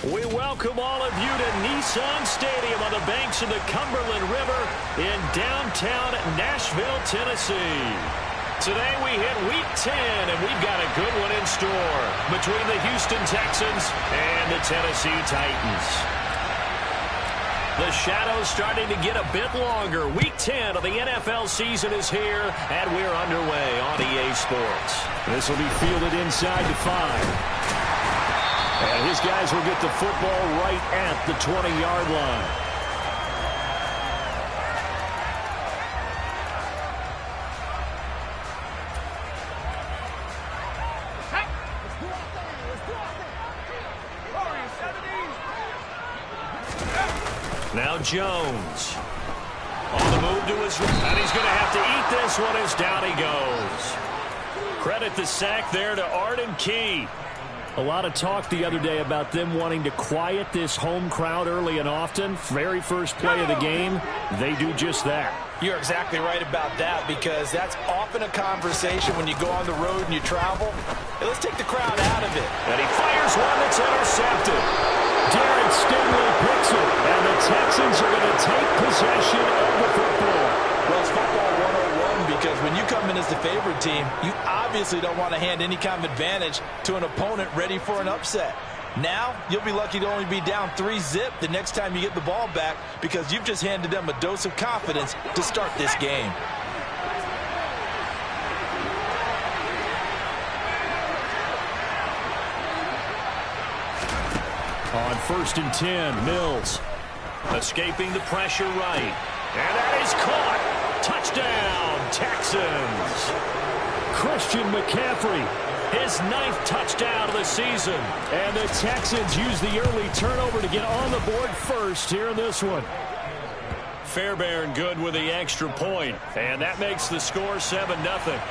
We welcome all of you to Nissan Stadium on the banks of the Cumberland River in downtown Nashville, Tennessee. Today we hit Week 10, and we've got a good one in store between the Houston Texans and the Tennessee Titans. The shadow's starting to get a bit longer. Week 10 of the NFL season is here, and we're underway on EA Sports. This will be fielded inside the 5. And his guys will get the football right at the 20-yard line. Now Jones. On the move to his right. And he's going to have to eat this one as down he goes. Credit the sack there to Arden Key. A lot of talk the other day about them wanting to quiet this home crowd early and often. Very first play of the game, they do just that. You're exactly right about that, because that's often a conversation when you go on the road and you travel. Hey, let's take the crowd out of it. And he fires one that's intercepted. Derek Stingley picks it, and the Texans are going to take possession of the football. Well, it's football 101, because when you come in as the favorite team, you obviously don't want to hand any kind of advantage to an opponent ready for an upset. Now, you'll be lucky to only be down 3-zip the next time you get the ball back, because you've just handed them a dose of confidence to start this game. On 1st and 10, Mills escaping the pressure right. And that is caught. Touchdown, Texans. Christian McCaffrey, his 9th touchdown of the season. And the Texans use the early turnover to get on the board first here in this one. Fairbairn good with the extra point. And that makes the score 7-0.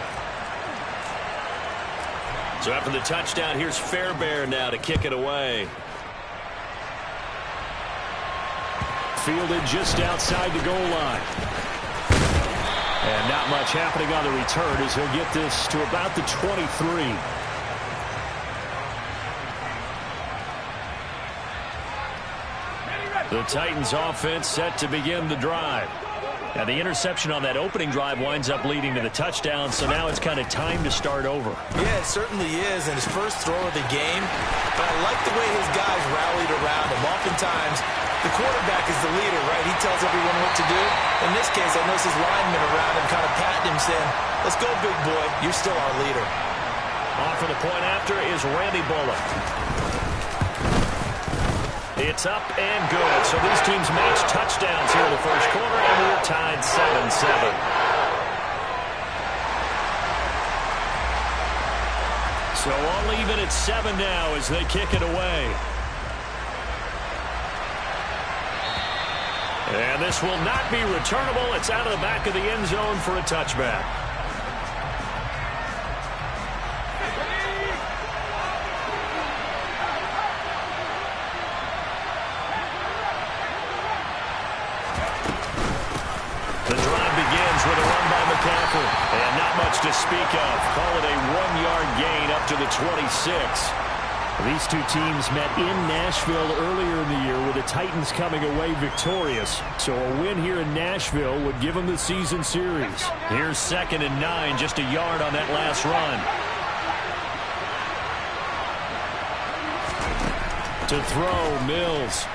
So after the touchdown, here's Fairbairn now to kick it away. Fielded just outside the goal line. And not much happening on the return as he'll get this to about the 23. The Titans offense set to begin the drive. Now the interception on that opening drive winds up leading to the touchdown, so now it's kind of time to start over. Yeah, it certainly is, and his first throw of the game. But I like the way his guys rallied around him. Oftentimes, the quarterback is the leader, right? He tells everyone what to do. In this case, I notice his linemen around him kind of patting him, saying, "Let's go, big boy. You're still our leader." On for the point after is Randy Bullock. It's up and good. So these teams match touchdowns here in the first quarter, and we're tied 7-7. So all even at 7 now as they kick it away. And this will not be returnable. It's out of the back of the end zone for a touchback. The drive begins with a run by McCaffrey. And not much to speak of. Call it a 1-yard gain up to the 26. These two teams met in Nashville earlier in the year with the Titans coming away victorious. So a win here in Nashville would give them the season series. Here's 2nd and 9, just a yard on that last run. To throw, Mills.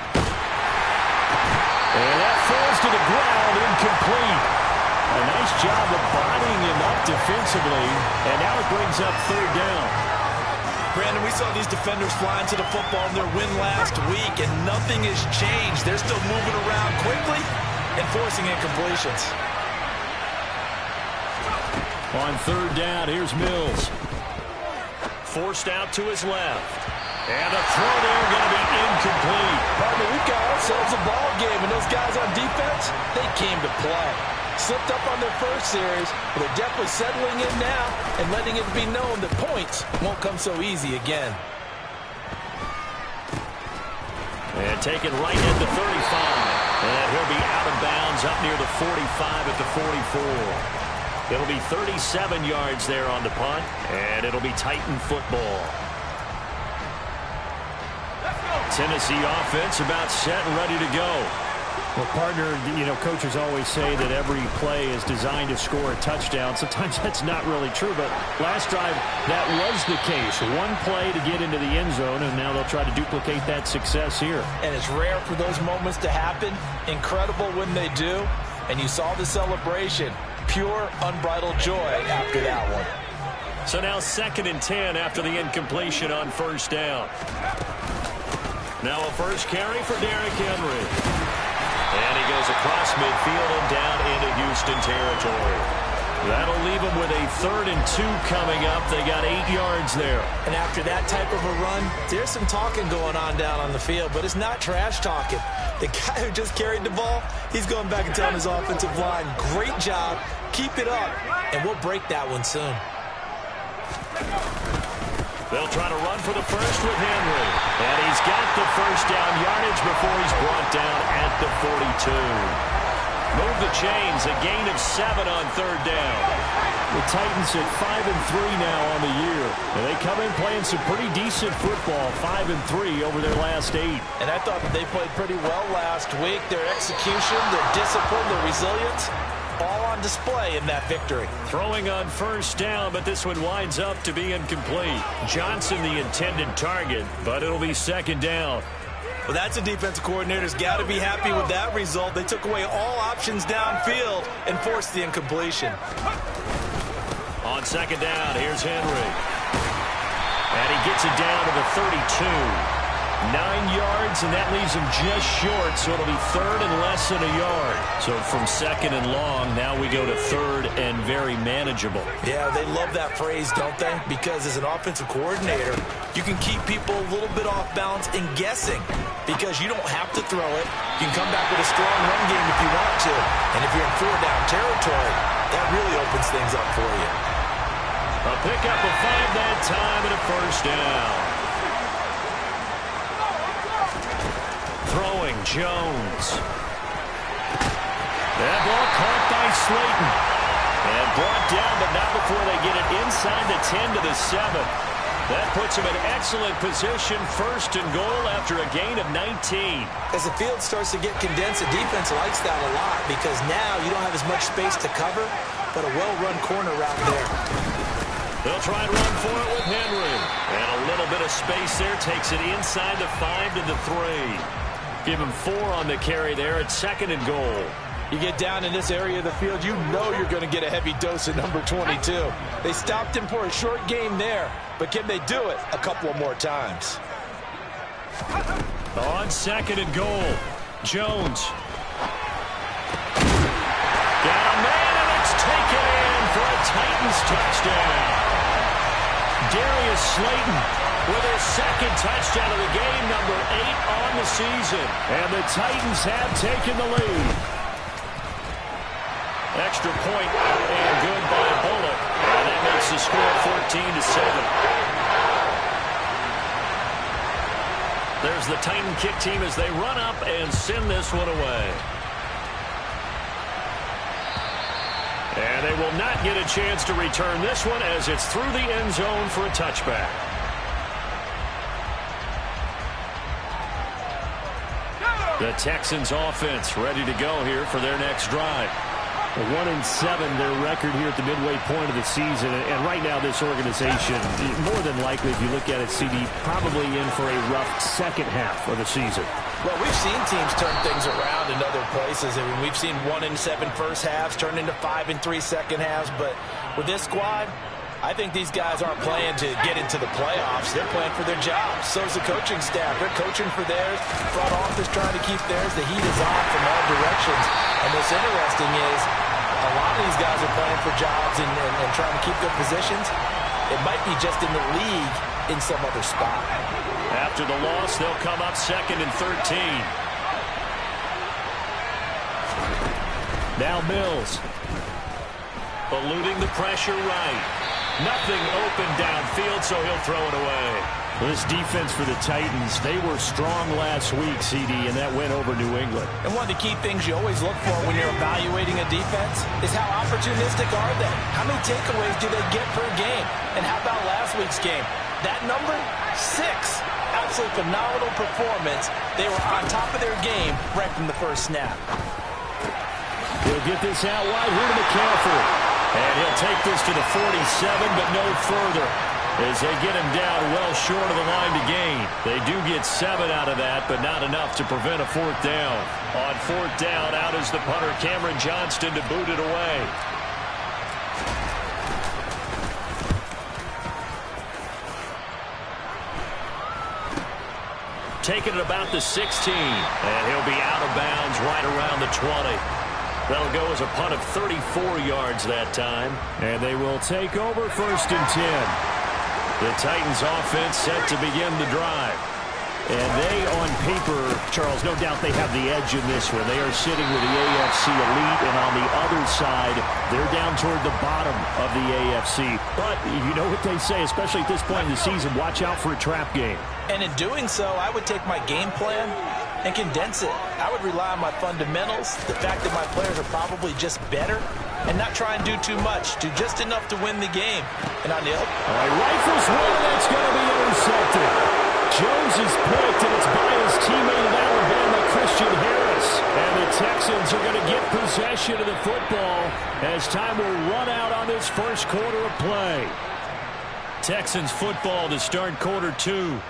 And that falls to the ground, incomplete. A nice job of bodying him up defensively. And now it brings up 3rd down. Brandon, we saw these defenders flying to the football in their win last week, and nothing has changed. They're still moving around quickly and forcing incompletions. On 3rd down, here's Mills. Forced out to his left. And a throw there going to be incomplete. Partner, we've got ourselves a ball game, and those guys on defense, they came to play. Slipped up on their first series, but they're definitely settling in now and letting it be known that points won't come so easy again. And taken right at the 35. And he'll be out of bounds up near the 45 at the 44. It'll be 37 yards there on the punt, and it'll be Titan football. Tennessee offense about set and ready to go. Well, partner, coaches always say that every play is designed to score a touchdown. Sometimes that's not really true, but last drive, that was the case. One play to get into the end zone, and now they'll try to duplicate that success here. And it's rare for those moments to happen. Incredible when they do. And you saw the celebration. Pure, unbridled joy after that one. So now 2nd and 10 after the incompletion on first down. Now a first carry for Derrick Henry. And he goes across midfield and down into Houston territory. That'll leave him with a 3rd and 2 coming up. They got 8 yards there. And after that type of a run, there's some talking going on down on the field, but it's not trash talking. The guy who just carried the ball, he's going back and telling his offensive line, great job, keep it up, and we'll break that one soon. They'll try to run for the first with Henry. And he's got the first down yardage before he's brought down at the 42. Move the chains, a gain of 7 on 3rd down. The Titans at 5-3 now on the year. And they come in playing some pretty decent football, 5-3 over their last 8. And I thought that they played pretty well last week. Their execution, their discipline, their resilience, all on display in that victory. Throwing on first down, but this one winds up to be incomplete. Johnson the intended target, but it'll be 2nd down. Well, that's a defensive coordinator's got to be happy with that result. They took away all options downfield and forced the incompletion. On 2nd down, here's Henry. And he gets it down to the 32. 9 yards, and that leaves him just short, so it'll be 3rd and less than a yard. So from 2nd and long, now we go to 3rd and very manageable. Yeah, they love that phrase, don't they? Because as an offensive coordinator, you can keep people a little bit off balance and guessing because you don't have to throw it. You can come back with a strong run game if you want to. And if you're in 4-down territory, that really opens things up for you. A pickup of 5 that time and a first down. Throwing, Jones. That ball caught by Slayton. And brought down, but not before they get it inside the 10 to the 7. That puts him in excellent position, 1st and goal after a gain of 19. As the field starts to get condensed, the defense likes that a lot because now you don't have as much space to cover, but a well-run corner route there. They'll try and run for it with Henry. And a little bit of space there takes it inside the 5 to the 3. Give him 4 on the carry there at 2nd and goal. You get down in this area of the field, you know you're going to get a heavy dose of number 22. They stopped him for a short game there, but can they do it a couple of more times? On 2nd and goal, Jones. Got a man, and it's taken in for a Titans touchdown. Darius Slayton with his 2nd touchdown of the game, number 8 on the season. And the Titans have taken the lead. Extra point out and good by Bullock. And that makes the score 14 to 7. There's the Titan kick team as they run up and send this one away. And they will not get a chance to return this one as it's through the end zone for a touchback. The Texans offense ready to go here for their next drive. 1-7, their record here at the midway point of the season. And right now this organization, more than likely, if you look at it, CD, probably in for a rough second half of the season. Well, we've seen teams turn things around in other places. I mean, we've seen 1-7 first halves turn into 5-3 second halves. But with this squad, I think these guys aren't playing to get into the playoffs. They're playing for their jobs. So is the coaching staff. They're coaching for theirs. Front office trying to keep theirs. The heat is on from all directions. And what's interesting is a lot of these guys are playing for jobs and trying to keep their positions. It might be just in the league in some other spot. After the loss, they'll come up 2nd and 13. Now Mills. Eluding the pressure right. Nothing open downfield, so he'll throw it away. This defense for the Titans, they were strong last week, CD, and that went over New England. And one of the key things you always look for when you're evaluating a defense is how opportunistic are they? How many takeaways do they get per game? And how about last week's game? That number, 6. absolutely phenomenal performance. They were on top of their game right from the first snap. He'll get this out wide here to McCaffrey. And he'll take this to the 47, but no further, as they get him down well short of the line to gain. They do get 7 out of that, but not enough to prevent a 4th down. On 4th down, out is the punter, Cameron Johnston, to boot it away. Taking it about the 16, and he'll be out of bounds right around the 20. That'll go as a punt of 34 yards that time. And they will take over 1st and 10. The Titans offense set to begin the drive. And they, on paper, Charles, no doubt they have the edge in this one. They are sitting with the AFC elite, and on the other side, they're down toward the bottom of the AFC. But you know what they say, especially at this point in the season, watch out for a trap game. And in doing so, I would take my game plan and condense it. I would rely on my fundamentals, the fact that my players are probably just better, and not try and do too much. Do just enough to win the game. And on the other... All right, rifles one, that's going to be intercepted. Jones is picked, and it's by his teammate of Alabama, Christian Harris. And the Texans are going to get possession of the football as time will run out on this first quarter of play. Texans football to start quarter 2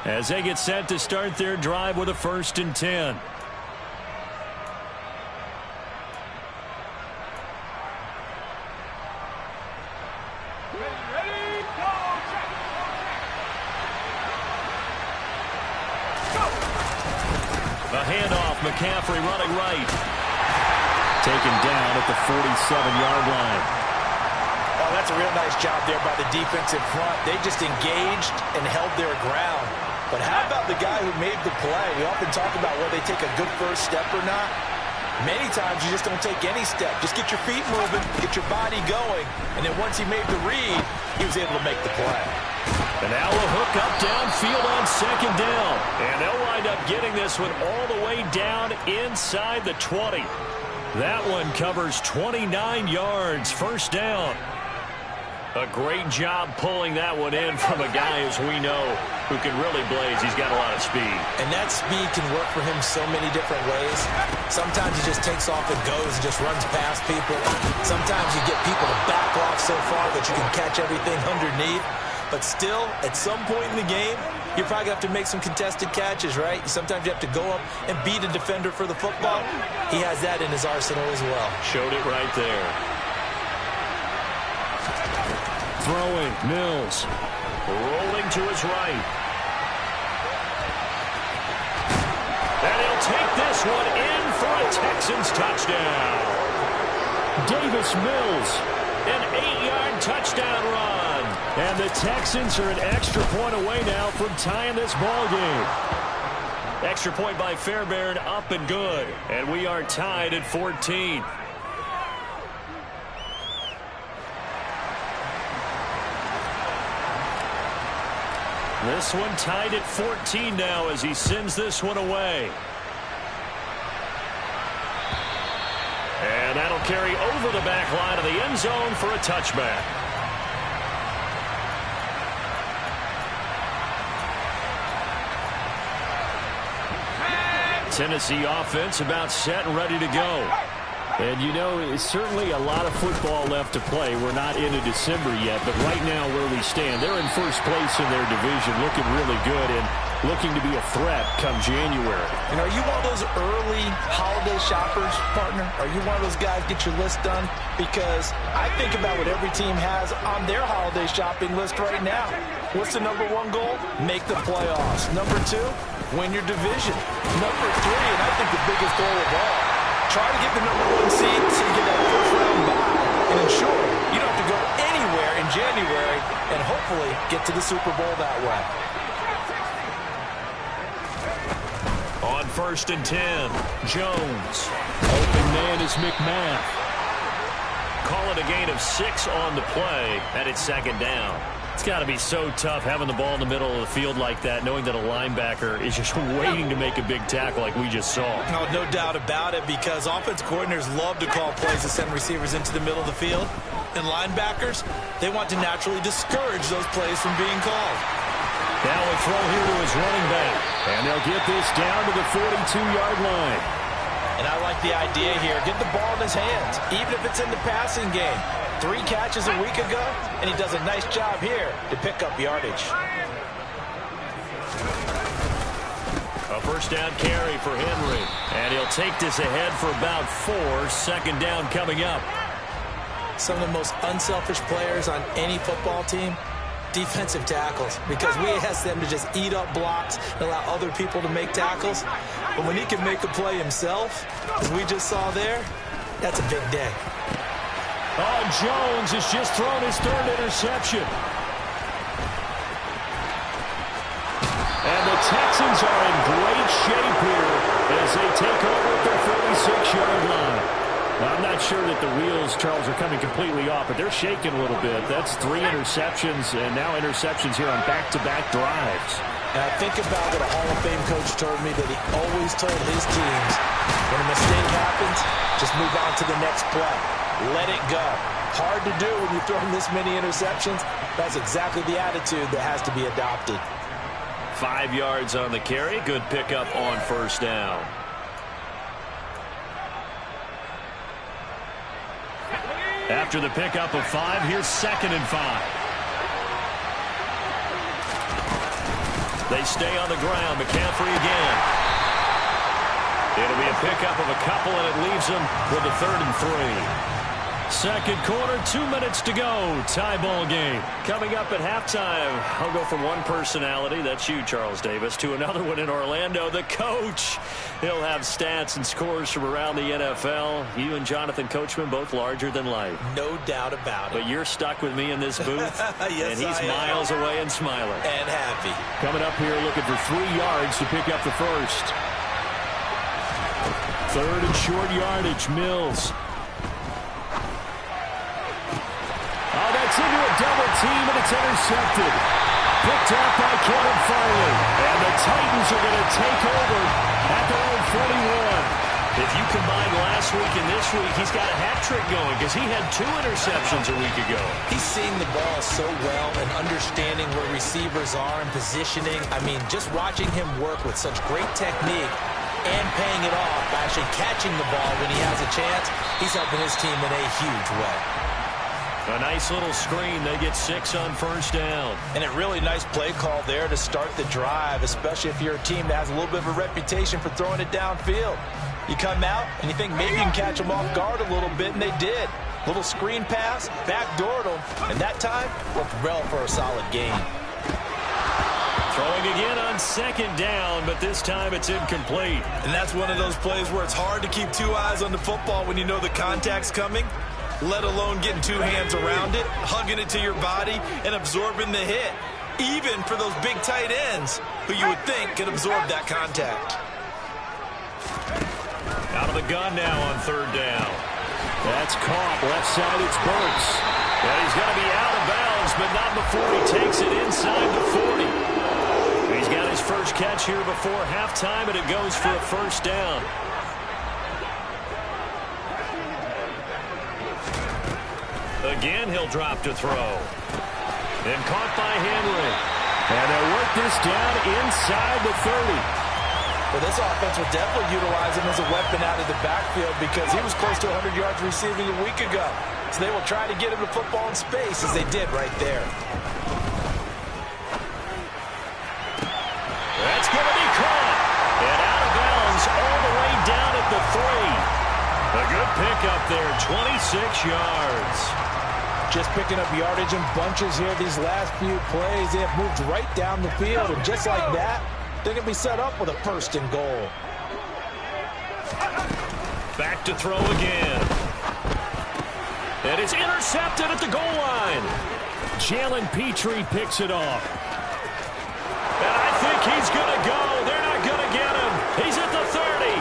as they get set to start their drive with a 1st and 10. A handoff, McCaffrey running right. Taken down at the 47-yard line. Oh, that's a real nice job there by the defensive front. They just engaged and held their ground. But how about the guy who made the play? We often talk about whether they take a good first step or not. Many times you just don't take any step. Just get your feet moving, get your body going, and then once he made the read, he was able to make the play. And now a hook up downfield on 2nd down. And they'll wind up getting this one all the way down inside the 20. That one covers 29 yards, 1st down. A great job pulling that one in from a guy, as we know, who can really blaze. He's got a lot of speed. And that speed can work for him so many different ways. Sometimes he just takes off and goes and just runs past people. Sometimes you get people to back off so far that you can catch everything underneath. But still, at some point in the game, you're probably going to have to make some contested catches, right? Sometimes you have to go up and beat a defender for the football. He has that in his arsenal as well. Showed it right there. Throwing, Mills. Rolling to his right. And he'll take this one in for a Texans touchdown. Davis Mills, an 8-yard touchdown run. And the Texans are an extra point away now from tying this ball game. Extra point by Fairbairn, up and good. And we are tied at 14. This one tied at 14 now as he sends this one away. And that'll carry over the back line of the end zone for a touchback. Tennessee offense about set and ready to go. And, you know, it's certainly a lot of football left to play. We're not into December yet, but right now where we stand, they're in first place in their division, looking really good and looking to be a threat come January. And are you one of those early holiday shoppers, partner? Are you one of those guys get your list done? Because I think about what every team has on their holiday shopping list right now. What's the #1 goal? Make the playoffs. #2, win your division. #3, and I think the biggest goal of all, try to get the #1 seed so you get that first-round bye and ensure you don't have to go anywhere in January and hopefully get to the Super Bowl that way. On 1st and 10, Jones. Open man is McMath. Call it a gain of 6 on the play, and it's 2nd down. It's got to be so tough having the ball in the middle of the field like that, knowing that a linebacker is just waiting to make a big tackle like we just saw. No doubt about it, because offense coordinators love to call plays to send receivers into the middle of the field. And linebackers, they want to naturally discourage those plays from being called. Now a throw here to his running back. And they'll get this down to the 42-yard line. And I like the idea here. Get the ball in his hands, even if it's in the passing game. 3 catches a week ago, and he does a nice job here to pick up yardage. A first down carry for Henry. And he'll take this ahead for about 4. Second down coming up. Some of the most unselfish players on any football team, defensive tackles, because we ask them to just eat up blocks and allow other people to make tackles. But when he can make a play himself, as we just saw there, that's a big day. Oh, Jones has just thrown his 3rd interception. And the Texans are in great shape here as they take over at their 46-yard line. Now, I'm not sure that the wheels, Charles, are coming completely off, but they're shaking a little bit. That's 3 interceptions and now interceptions here on back-to-back drives. And I think about what a Hall of Fame coach told me, that he always told his teams, when a mistake happens, just move on to the next play. Let it go. Hard to do when you throw this many interceptions. That's exactly the attitude that has to be adopted. 5 yards on the carry. Good pickup on first down. After the pickup of 5, here's 2nd and 5. They stay on the ground. McCaffrey again. It'll be a pickup of a couple, and it leaves them with a 3rd and 3. Second quarter, 2 minutes to go. Tie ball game. Coming up at halftime, I'll go from one personality, that's you, Charles Davis, to another one in Orlando, the coach. He'll have stats and scores from around the NFL. You and Jonathan Coachman, both larger than life. No doubt about it. But you're stuck with me in this booth, yes, and he's miles away and smiling. And happy. Coming up here looking for 3 yards to pick up the first. 3rd and short yardage, Mills. Oh, that's into a double team, and it's intercepted. Picked up by Kevin Farley. And the Titans are going to take over at their own 41. If you combine last week and this week, he's got a hat trick going because he had 2 interceptions a week ago. He's seeing the ball so well and understanding where receivers are and positioning. I mean, just watching him work with such great technique and paying it off, actually catching the ball when he has a chance, he's helping his team in a huge way. A nice little screen. They get 6 on first down. And a really nice play call there to start the drive, especially if you're a team that has a little bit of a reputation for throwing it downfield. You come out and you think maybe you can catch them off guard a little bit, and they did. Little screen pass, backdoored them, and that time worked well for a solid gain. Throwing again on 2nd down, but this time it's incomplete. And that's one of those plays where it's hard to keep 2 eyes on the football when you know the contact's coming, let alone getting 2 hands around it, hugging it to your body, and absorbing the hit, even for those big tight ends who you would think could absorb that contact. Out of the gun now on 3rd down. That's caught. Left side, it's Burks. And he's going to be out of bounds, but not before he takes it inside the 40. He's got his first catch here before halftime, and it goes for a first down. Again, he'll drop to throw. And caught by Henry. And they'll work this down inside the 30. Well, this offense will definitely utilize him as a weapon out of the backfield because he was close to 100 yards receiving a week ago. So they will try to get him the football in space as they did right there. That's going to be caught. And out of bounds all the way down at the 3. A good pickup there, 26 yards. Just picking up yardage in bunches here these last few plays. They have moved right down the field, and just like that, they're going to be set up with a 1st and goal. Back to throw again. And it's intercepted at the goal line. Jalen Petrie picks it off. And I think he's going to go. They're not going to get him. He's at the 30.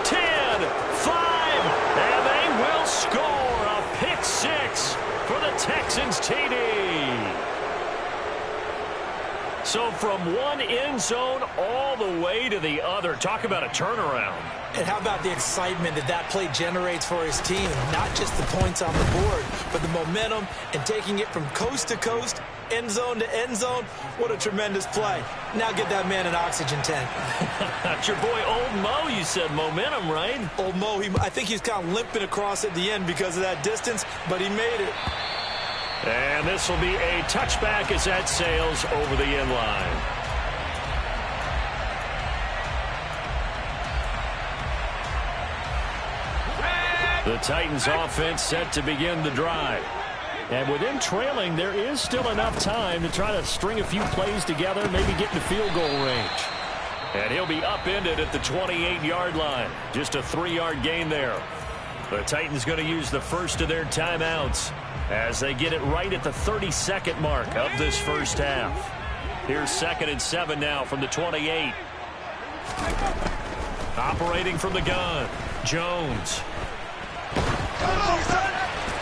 10, 5, and they will score a pick 6 for the Texans TD. So from one end zone all the way to the other. Talk about a turnaround. And how about the excitement that that play generates for his team? Not just the points on the board, but the momentum and taking it from coast to coast end zone to end zone. What a tremendous play. Now get that man an oxygen tank. That's your boy Old Mo, you said. Momentum, right? Old Mo, I think he's kind of limping across at the end because of that distance, but he made it. And this will be a touchback as that sails over the end line. The Titans offense set to begin the drive. And with him trailing, there is still enough time to try to string a few plays together, maybe get into field goal range. And he'll be upended at the 28-yard line. Just a 3-yard gain there. The Titans going to use the first of their timeouts as they get it right at the 32nd mark of this first half. Here's 2nd and 7 now from the 28. Operating from the gun, Jones.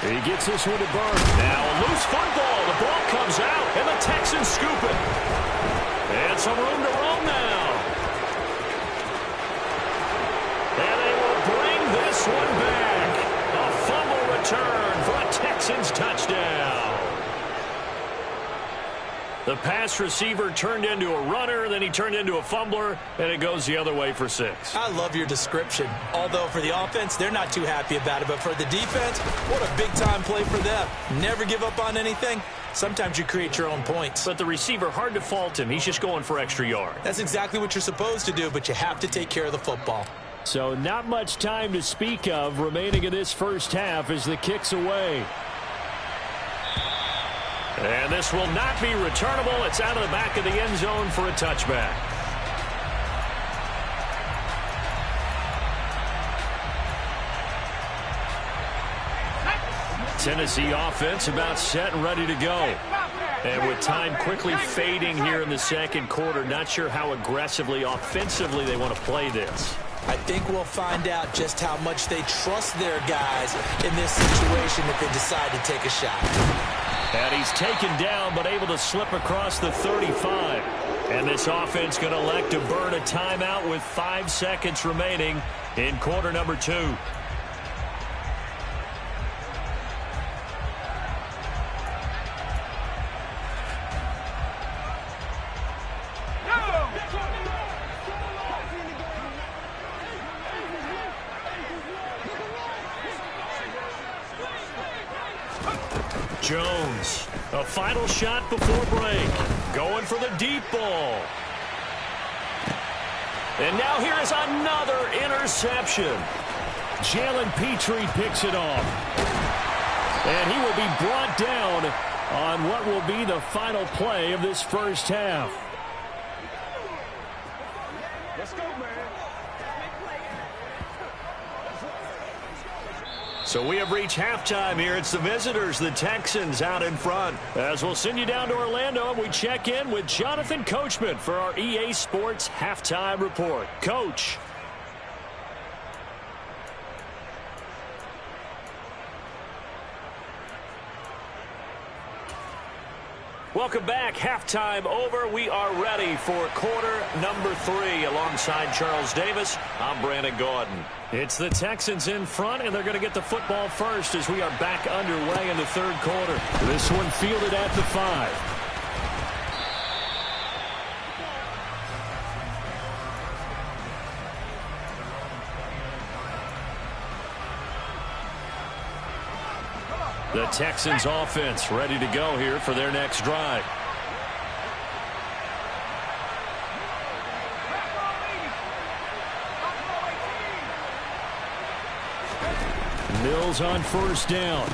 He gets this one to Burke. Now a loose football. The ball comes out, and the Texans scoop it. And some room to roam now. And they will bring this one back. A fumble return for a Texans touchdown. The pass receiver turned into a runner, then he turned into a fumbler, and it goes the other way for 6. I love your description. Although for the offense, they're not too happy about it. But for the defense, what a big-time play for them. Never give up on anything. Sometimes you create your own points. But the receiver, hard to fault him. He's just going for extra yard. That's exactly what you're supposed to do, but you have to take care of the football. So not much time to speak of remaining in this first half as the kick's away. And this will not be returnable. It's out of the back of the end zone for a touchback. Tennessee offense about set and ready to go. And with time quickly fading here in the second quarter, not sure how aggressively, offensively they want to play this. I think we'll find out just how much they trust their guys in this situation if they decide to take a shot. And he's taken down but able to slip across the 35. And this offense going to elect to burn a timeout with 5 seconds remaining in quarter number 2. Jones, a final shot before break. Going for the deep ball. And now here is another interception. Jalen Petrie picks it off. And he will be brought down on what will be the final play of this first half. Let's go, man. So we have reached halftime here. It's the visitors, the Texans, out in front. As we'll send you down to Orlando, and we check in with Jonathan Coachman for our EA Sports Halftime Report. Coach. Welcome back. Halftime over. We are ready for quarter number 3. Alongside Charles Davis, I'm Brandon Gaudin. It's the Texans in front, and they're going to get the football first as we are back underway in the third quarter. This one fielded at the 5. The Texans offense ready to go here for their next drive. Mills on first down.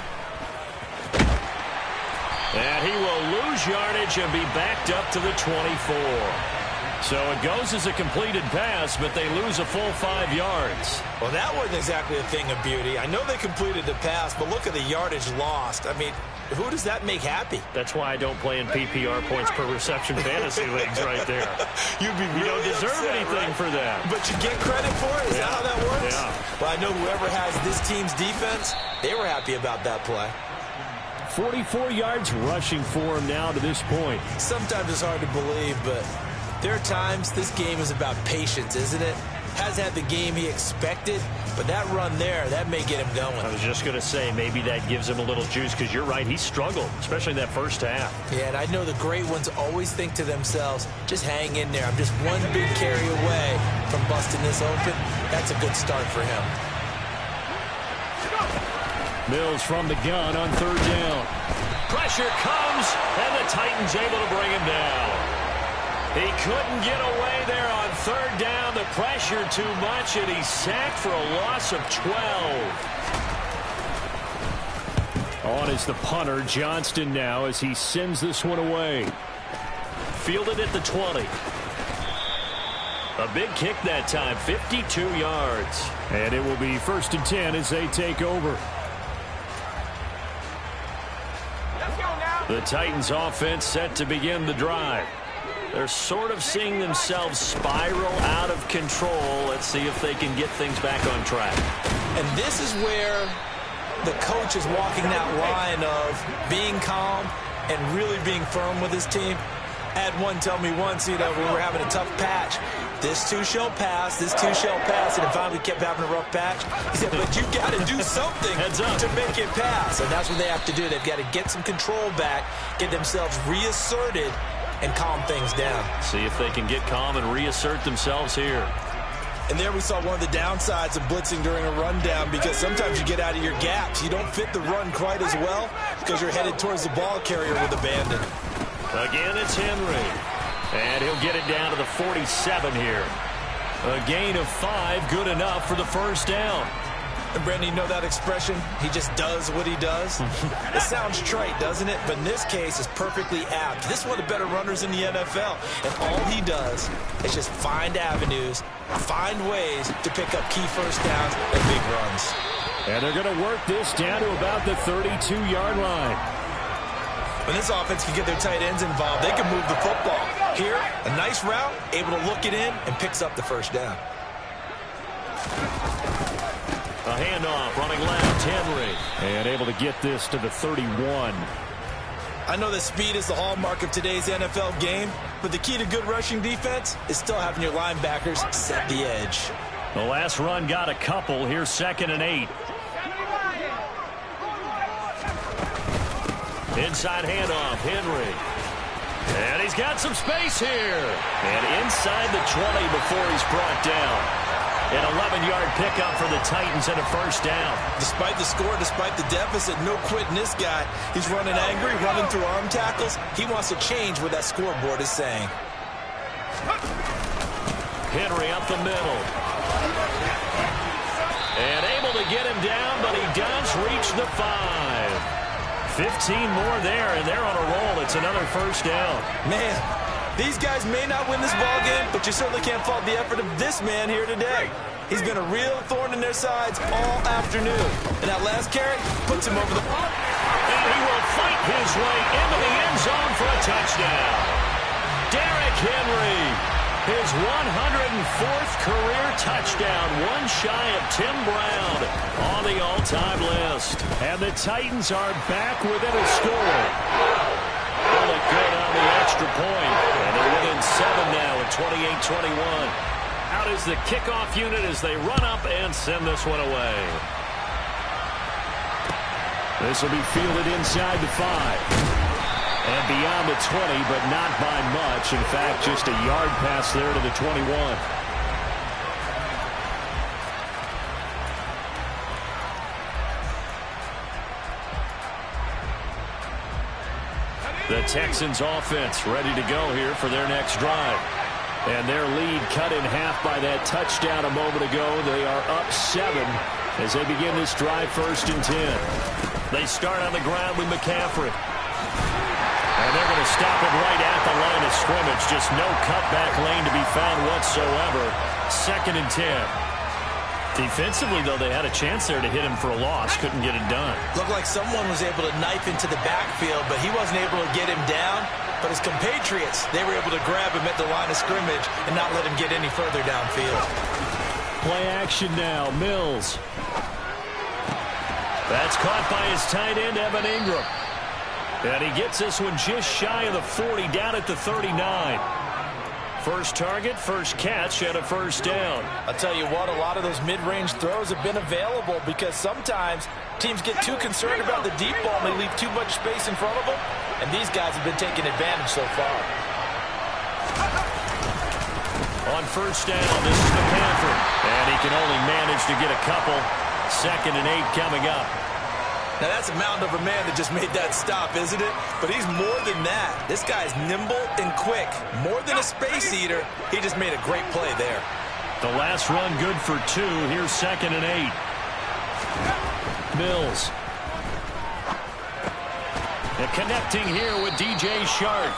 And he will lose yardage and be backed up to the 24. So it goes as a completed pass, but they lose a full 5 yards. Well, that wasn't exactly a thing of beauty. I know they completed the pass, but look at the yardage lost. I mean, who does that make happy? That's why I don't play in PPR points per reception fantasy leagues right there. You'd be really You don't deserve upset, anything right? for that. But you get credit for it? Is that how that works? Yeah. Well, I know whoever has this team's defense, they were happy about that play. 44 yards rushing for him now to this point. Sometimes it's hard to believe, but there are times this game is about patience, isn't it? Hasn't had the game he expected, but that run there, that may get him going. I was just going to say, maybe that gives him a little juice, because you're right, he struggled, especially in that first half. Yeah, and I know the great ones always think to themselves, just hang in there. I'm just one big carry away from busting this open. That's a good start for him. Mills from the gun on third down. Pressure comes, and the Titans able to bring him down. He couldn't get away there on third down. The pressure too much, and he's sacked for a loss of 12. On is the punter, Johnston now, as he sends this one away. Fielded at the 20. A big kick that time, 52 yards. And it will be 1st and 10 as they take over. The Titans offense set to begin the drive. They're sort of seeing themselves spiral out of control. Let's see if they can get things back on track. And this is where the coach is walking that line of being calm and really being firm with his team. I had one tell me once, when we were having a tough patch, this too shall pass, this too shall pass, and it finally kept having a rough patch. He said, but you got to do something to make it pass, and that's what they have to do. They've got to get some control back, get themselves reasserted, and calm things down. See if they can get calm and reassert themselves here. And there we saw one of the downsides of blitzing during a rundown, because sometimes you get out of your gaps. You don't fit the run quite as well because you're headed towards the ball carrier with abandon. Again, it's Henry. And he'll get it down to the 47 here. A gain of 5, good enough for the first down. And Brandon, you know that expression? He just does what he does. It sounds trite, doesn't it? But in this case, it's perfectly apt. This is one of the better runners in the NFL. And all he does is just find avenues, find ways to pick up key first downs and big runs. And they're going to work this down to about the 32-yard line. When this offense can get their tight ends involved, they can move the football. Here, a nice route, able to look it in, and picks up the first down. A handoff, running left, Henry. And able to get this to the 31. I know that speed is the hallmark of today's NFL game, but the key to good rushing defense is still having your linebackers set the edge. The last run got a couple. Here's 2nd and 8. Inside handoff, Henry. And he's got some space here. And inside the 20 before he's brought down. An 11-yard pickup for the Titans and a first down. Despite the score, despite the deficit, no quitting this guy. He's running angry, running through arm tackles. He wants to change what that scoreboard is saying. Henry up the middle. And able to get him down, but he does reach the 5. 15 more there, and they're on a roll. It's another first down. Man, these guys may not win this ball game, but you certainly can't fault the effort of this man here today. He's been a real thorn in their sides all afternoon. And that last carry puts him over the... And he will fight his way into the end zone for a touchdown. Derrick Henry, his 104th career touchdown, one shy of Tim Brown on the all-time list. And the Titans are back within a score. Will look good on the extra point. And they're within 7 now at 28-21. Out is the kickoff unit as they run up and send this one away. This will be fielded inside the 5. And beyond the 20, but not by much. In fact, just a yard pass there to the 21. The Texans offense ready to go here for their next drive. And their lead cut in half by that touchdown a moment ago. They are up 7 as they begin this drive 1st and 10. They start on the ground with McCaffrey. And they're going to stop it right at the line of scrimmage. Just no cutback lane to be found whatsoever. 2nd and 10. Defensively, though, they had a chance there to hit him for a loss. Couldn't get it done. Looked like someone was able to knife into the backfield, but he wasn't able to get him down. But his compatriots, they were able to grab him at the line of scrimmage and not let him get any further downfield. Play action now. Mills. That's caught by his tight end, Evan Ingram. And he gets this one just shy of the 40, down at the 39. First target, first catch, and a first down. I'll tell you what, a lot of those mid-range throws have been available because sometimes teams get too concerned about the deep ball and they leave too much space in front of them, and these guys have been taking advantage so far. On first down, this is McCaffrey, and he can only manage to get a couple. 2nd and 8 coming up. Now, that's a mountain of a man that just made that stop, isn't it? But he's more than that. This guy's nimble and quick. More than a space eater, he just made a great play there. The last run good for 2. Here's 2nd and 8. Mills. And connecting here with DJ Shark.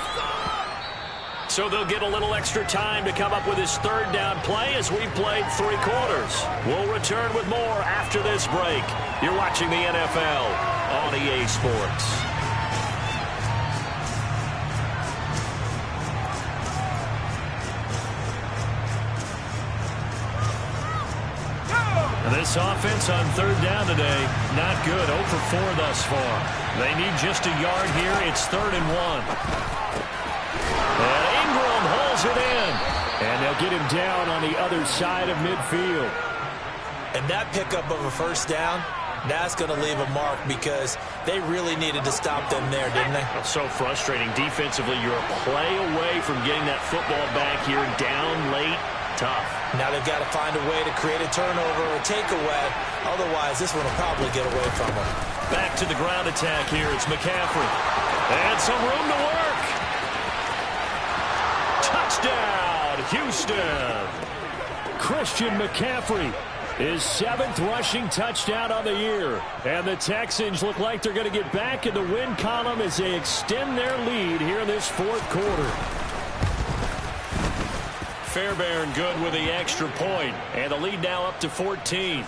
So they'll get a little extra time to come up with his 3rd down play as we've played 3 quarters. We'll return with more after this break. You're watching the NFL on EA Sports. This offense on 3rd down today, not good. 0 for 4 thus far. They need just a yard here. It's 3rd and 1. And Ingram holds it in. And they'll get him down on the other side of midfield. And that pickup of a first down, that's going to leave a mark because they really needed to stop them there, didn't they? So frustrating. Defensively, you're a play away from getting that football back here down late. Tough. Now they've got to find a way to create a turnover or takeaway. Otherwise, this one will probably get away from them. Back to the ground attack here. It's McCaffrey. And some room to work. Touchdown, Houston. Christian McCaffrey, his 7th rushing touchdown on the year. And the Texans look like they're going to get back in the win column as they extend their lead here in this 4th quarter. Fairbairn good with the extra point. And the lead now up to 14.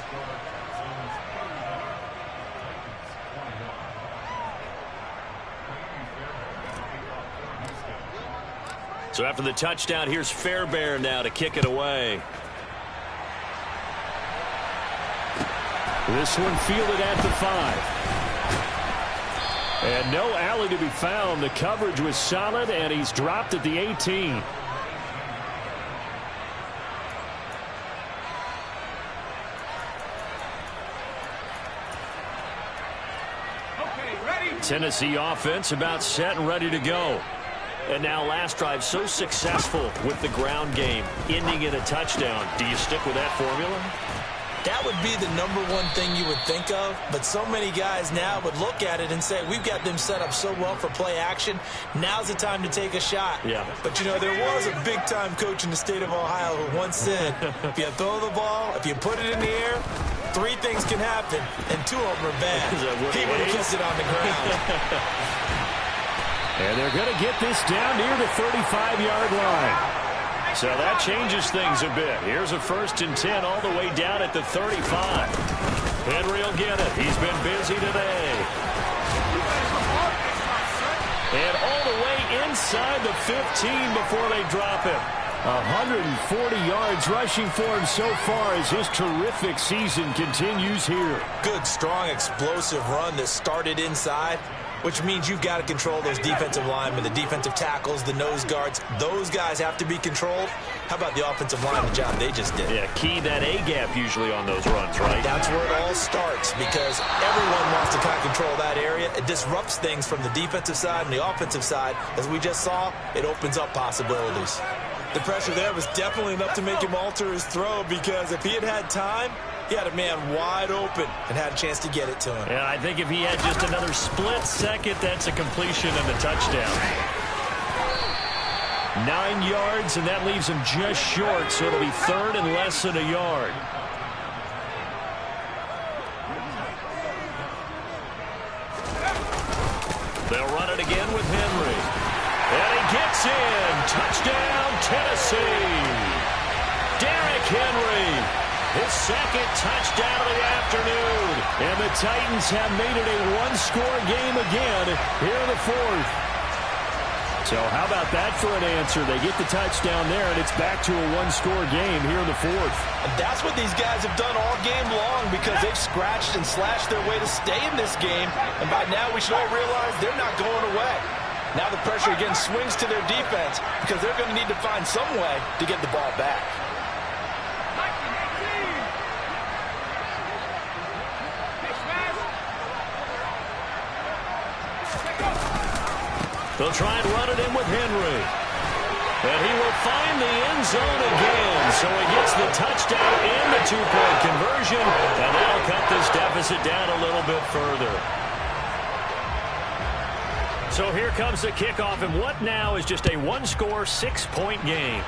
So after the touchdown, here's Fairbairn now to kick it away. This one fielded at the 5. And no alley to be found. The coverage was solid, and he's dropped at the 18. Tennessee offense about set and ready to go. And now last drive so successful with the ground game, ending in a touchdown. Do you stick with that formula? That would be the #1 thing you would think of, but so many guys now would look at it and say, we've got them set up so well for play action, now's the time to take a shot. Yeah. But, you know, there was a big-time coach in the state of Ohio who once said, if you throw the ball, if you put it in the air, 3 things can happen, and 2 of them are bad. He would have kissed it on the ground. And they're going to get this down near the 35-yard line. So that changes things a bit. Here's a 1st and 10 all the way down at the 35. Henry will get it. He's been busy today. And all the way inside the 15 before they drop him. 140 yards rushing for him so far as his terrific season continues here. Good, strong, explosive run that started inside, which means you've got to control those defensive linemen, the defensive tackles, the nose guards. Those guys have to be controlled. How about the offensive line, the job they just did? Yeah, key that A-gap usually on those runs, right? That's where it all starts because everyone wants to kind of control that area. It disrupts things from the defensive side and the offensive side. As we just saw, it opens up possibilities. The pressure there was definitely enough to make him alter his throw because if he had had time, he had a man wide open and had a chance to get it to him. Yeah, I think if he had just another split second, that's a completion and a touchdown. 9 yards, and that leaves him just short, so it'll be 3rd and less than a yard. They'll run it again with Henry. And he gets in. Touchdown, Tennessee. Derrick Henry. His 2nd touchdown of the afternoon. And the Titans have made it a 1-score game again here in the 4th. So how about that for an answer? They get the touchdown there, and it's back to a 1-score game here in the 4th. And that's what these guys have done all game long because they've scratched and slashed their way to stay in this game. And by now we should all realize they're not going away. Now the pressure again swings to their defense because they're going to need to find some way to get the ball back. They'll try and run it in with Henry. And he will find the end zone again. So he gets the touchdown and the two-point conversion. And that'll cut this deficit down a little bit further. So here comes the kickoff, and what now is just a one-score, 6-point game.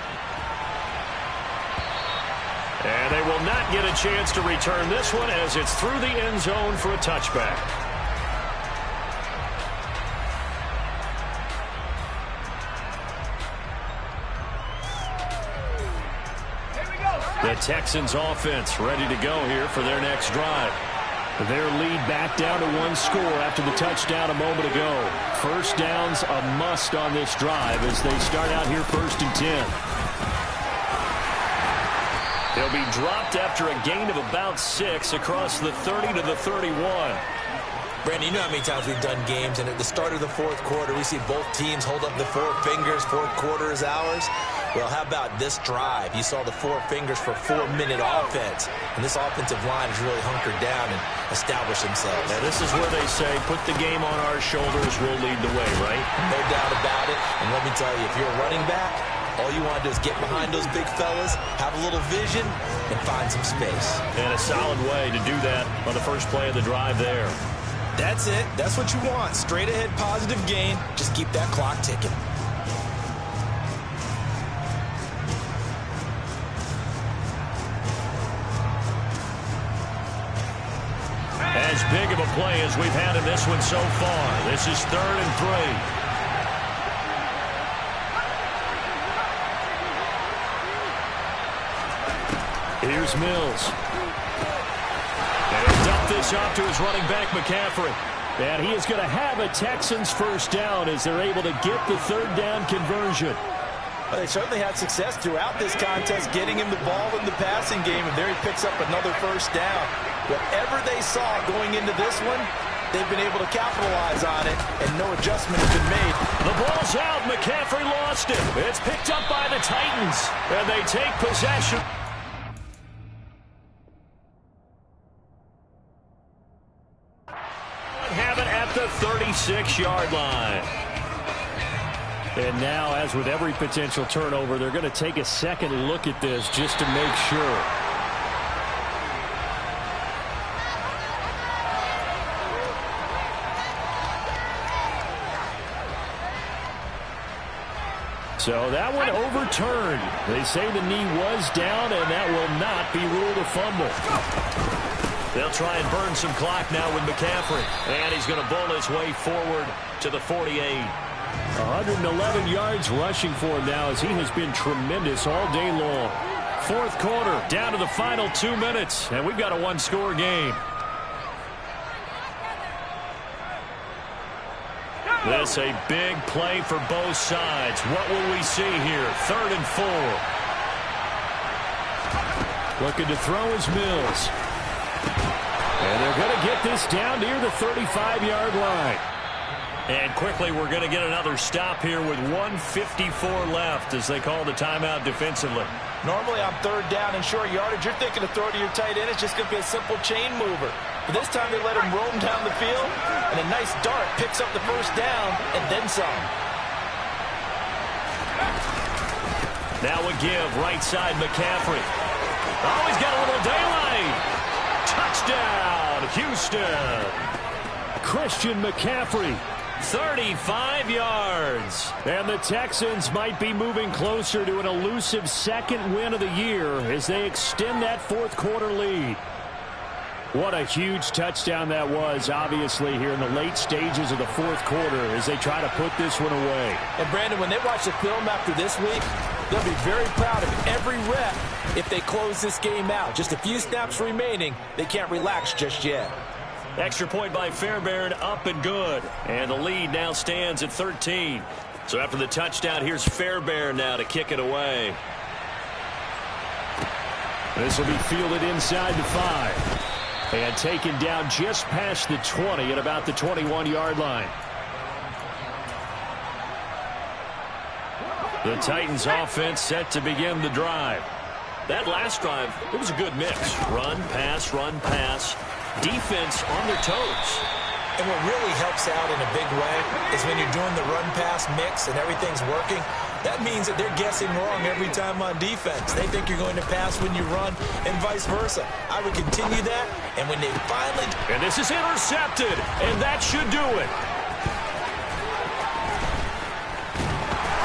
And they will not get a chance to return this one as it's through the end zone for a touchback. The Texans offense ready to go here for their next drive. Their lead back down to one score after the touchdown a moment ago. First down's a must on this drive as they start out here 1st and 10. They'll be dropped after a gain of about 6 across the 30 to the 31. Brandon, you know how many times we've done games, and at the start of the fourth quarter, we see both teams hold up the 4 fingers, fourth quarter is ours. Well, how about this drive? You saw the 4 fingers for 4-minute offense, and this offensive line has really hunkered down and established themselves. Now, this is where they say, put the game on our shoulders, we'll lead the way, right? No doubt about it, and let me tell you, if you're a running back, all you want to do is get behind those big fellas, have a little vision, and find some space. And a solid way to do that on the first play of the drive there. That's it. That's what you want. Straight ahead positive gain. Just keep that clock ticking. As big of a play as we've had in this one so far. This is 3rd and 3. Here's Mills. And he'll dump this off to his running back, McCaffrey. And he is going to have a Texans first down as they're able to get the 3rd down conversion. Well, they certainly had success throughout this contest getting him the ball in the passing game, and there he picks up another first down. Whatever they saw going into this one, they've been able to capitalize on it, and no adjustment has been made. The ball's out. McCaffrey lost it. It's picked up by the Titans, and they take possession. Have it at the 36-yard line. And now, as with every potential turnover, they're going to take a second look at this just to make sure. So that one overturned. They say the knee was down, and that will not be ruled a fumble. They'll try and burn some clock now with McCaffrey. And he's going to bowl his way forward to the 48. 111 yards rushing for him now as he has been tremendous all day long. Fourth quarter, down to the final 2 minutes, and we've got a one-score game. This a big play for both sides. What will we see here? 3rd and 4. Looking to throw is Mills. And they're going to get this down near the 35-yard line. And quickly we're going to get another stop here with 1:54 left as they call the timeout defensively. Normally on 3rd down and short yardage, you're thinking to throw to your tight end. It's just going to be a simple chain mover. But this time they let him roam down the field, and a nice dart picks up the first down and then some. Now a give, right side McCaffrey. Oh, he's got a little daylight. Touchdown, Houston. Christian McCaffrey, 35 yards. And the Texans might be moving closer to an elusive second win of the year as they extend that fourth quarter lead. What a huge touchdown that was, obviously, here in the late stages of the fourth quarter as they try to put this one away. And, Brandon, when they watch the film after this week, they'll be very proud of every rep if they close this game out. Just a few snaps remaining. They can't relax just yet. Extra point by Fairbairn, up and good. And the lead now stands at 13. So after the touchdown, here's Fairbairn now to kick it away. This will be fielded inside the 5. And taken down just past the 20 at about the 21-yard line. The Titans offense set to begin the drive. That last drive, it was a good mix. Run, pass, defense on their toes. And what really helps out in a big way is when you're doing the run-pass mix and everything's working, that means that they're guessing wrong every time on defense. They think you're going to pass when you run and vice versa. I would continue that, and when they finally... And this is intercepted, and that should do it.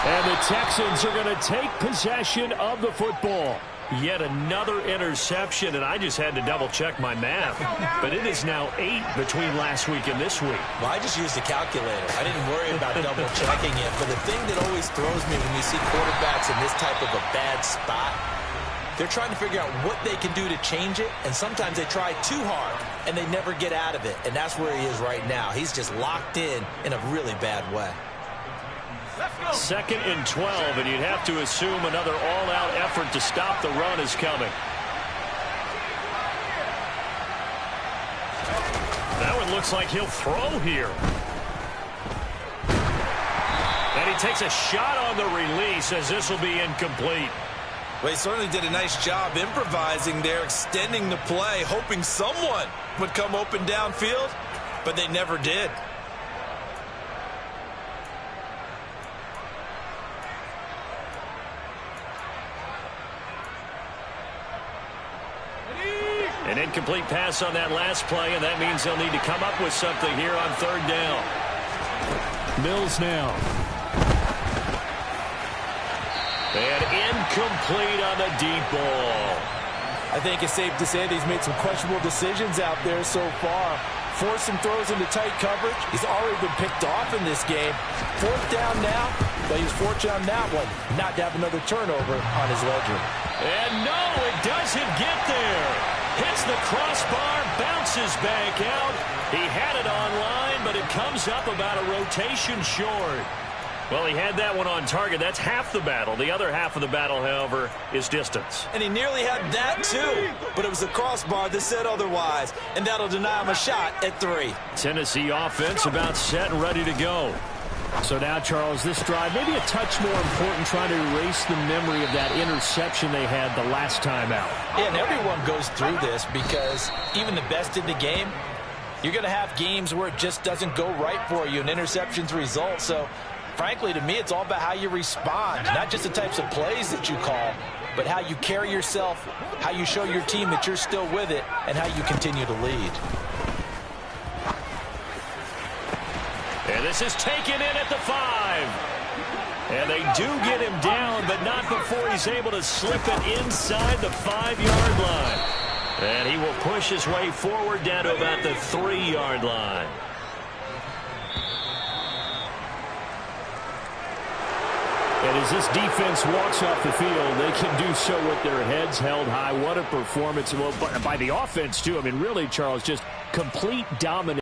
And the Texans are going to take possession of the football. Yet another interception, and I just had to double-check my math. But it is now 8 between last week and this week. Well, I just used a calculator. I didn't worry about double-checking it. But the thing that always throws me when you see quarterbacks in this type of a bad spot, they're trying to figure out what they can do to change it, and sometimes they try too hard, and they never get out of it. And that's where he is right now. He's just locked in a really bad way. 2nd and 12, and you'd have to assume another all-out effort to stop the run is coming. That one looks like he'll throw here. And he takes a shot on the release as this will be incomplete. Well, he certainly did a nice job improvising there, extending the play, hoping someone would come open downfield, but they never did. An incomplete pass on that last play, and that means they'll need to come up with something here on 3rd down. Mills now. And incomplete on the deep ball. I think it's safe to say that he's made some questionable decisions out there so far. Forced some throws into tight coverage. He's already been picked off in this game. 4th down now, but he's fortunate on that one not to have another turnover on his ledger. And no, it doesn't get there. Hits the crossbar, bounces back out. He had it online, but it comes up about a rotation short. Well, he had that one on target. That's half the battle. The other half of the battle, however, is distance. And he nearly had that, too. But it was the crossbar that said otherwise. And that'll deny him a shot at 3. Tennessee offense about set and ready to go. So now, Charles, this drive maybe a touch more important, trying to erase the memory of that interception they had the last time out. Yeah, and everyone goes through this because even the best in the game, you're going to have games where it just doesn't go right for you and interceptions result. So, frankly, to me, it's all about how you respond, not just the types of plays that you call, but how you carry yourself, how you show your team that you're still with it, and how you continue to lead. And this is taken in at the 5. And they do get him down, but not before he's able to slip it inside the 5-yard line. And he will push his way forward down to about the 3-yard line. And as this defense walks off the field, they can do so with their heads held high. What a performance. Well, by the offense, too. I mean, really, Charles, just complete domination.